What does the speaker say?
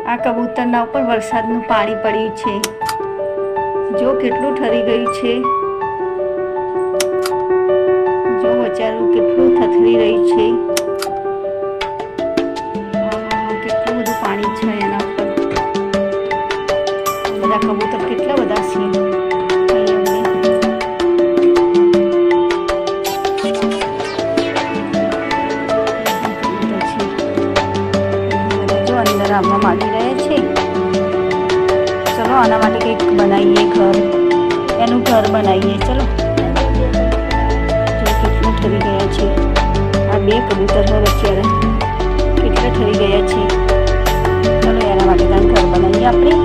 આ કબૂતરના ઉપર વરસાદનું પાણી પડ્યું છે. જો કેટલું ઠરી ગયું છે. જો બચારું કેટલું થથરી રહ્યું છે. કેટલું બધું પાણી છે એના ઉપર. બધા કબૂતર કેટલા બધા છે. અંદર આવવા માંડી રહ્યા છે. ચલો આના માટે કંઈક બનાવીએ ઘર. એનું ઘર બનાવીએ. ચલો જો કેટલું ઠરી ગયા છે. આ બે કબૂતર હવે અત્યારે કેટલા ઠરી ગયા છે. ચલો એના માટે ઘર બનાવીએ આપણે.